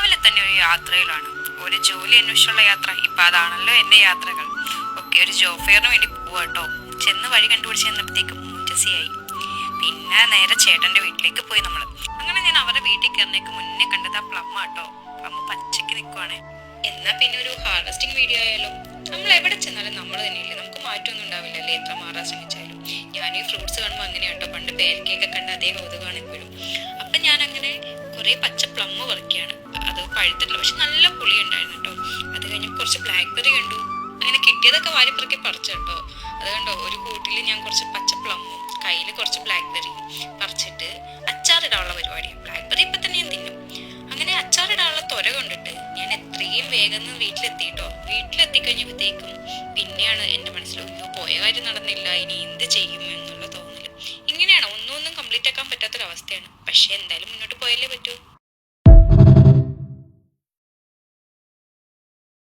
രാവിലെ തന്നെ ഒരു യാത്രയിലാണ്. ഒരു ജോലി അന്വേഷിച്ചുള്ള യാത്ര. ഇപ്പൊ അതാണല്ലോ എന്റെ യാത്രകൾ ഒക്കെ. ഒരു ജോബ് ഫെയറിന് വേണ്ടി പോവാട്ടോ. ചെന്ന് വഴി കണ്ടുപിടിച്ച് ചെന്നപ്പോഴത്തേക്കും മുഞ്ചസിയായി. പിന്നെ നേരെ ചേട്ടന്റെ വീട്ടിലേക്ക് പോയി നമ്മള്. അങ്ങനെ ഞാൻ അവരുടെ വീട്ടിൽ കയറുന്നേക്ക് മുന്നേ കണ്ടത് ആ പ്ലം ആട്ടോ. പ്ലം പച്ചക്ക് നിൽക്കുവാണ്. എന്നാ പിന്നെ ഒരു ഹാർവെസ്റ്റിംഗ് വീഡിയോ ആയാലോ? നമ്മൾ എവിടെ ചെന്നാലും നമ്മൾ തന്നെയില്ലേ, നമുക്ക് മാറ്റമൊന്നും ഉണ്ടാവില്ലല്ലേ എത്ര മാറാൻ ശ്രമിച്ചാലും. ഞാൻ ഈ ഫ്രൂട്ട്സ് കാണുമ്പോൾ അങ്ങനെയാട്ടോ. പണ്ട് പേരക്കൊക്കെ കണ്ട അതേ കൗതുകമാണ് ഇപ്പോഴും. അപ്പൊ ഞാൻ അങ്ങനെ കുറെ പച്ച പ്ലം പറിക്കുകയാണ്. അത് പഴുത്തിട്ടില്ല, പക്ഷെ നല്ല പുളി ഉണ്ടായിരുന്നു കേട്ടോ. അത് കഴിഞ്ഞ് കുറച്ച് ബ്ലാക്ക്ബെറി കണ്ടു. അങ്ങനെ കിട്ടിയതൊക്കെ വാരിപ്പറക്കി പറിച്ചു കേട്ടോ. അത് കണ്ടോ, ഒരു കൂട്ടിൽ ഞാൻ കുറച്ച് പച്ച പ്ലമ്മും കയ്യിൽ കുറച്ച് ബ്ലാക്ക്ബെറിയും പറിച്ചിട്ട് അച്ചാറിടാനുള്ള പരിപാടിയാണ്. ബ്ലാക്ക്ബെറി ഇപ്പൊ തന്നെ ഞാൻ തിന്നും. അങ്ങനെ അച്ചാറിടാനുള്ള ത്വര കൊണ്ടിട്ട് ഞാൻ എത്രയും വേഗം വീട്ടിലെത്തിട്ടോ. വീട്ടിലെത്തിക്കഴിഞ്ഞപ്പോഴത്തേക്കും പിന്നെയാണ് എന്റെ മനസ്സിൽ പോയ കാര്യം നടന്നില്ല, ഇനി എന്ത് ചെയ്യും എന്നുള്ള തോന്നല്. ഇങ്ങനെയാണ് ഒന്നും കംപ്ലീറ്റ് ആക്കാൻ പറ്റാത്തൊരവസ്ഥയാണ്. പക്ഷെ എന്തായാലും മുന്നോട്ട് പോയാലേ പറ്റൂ.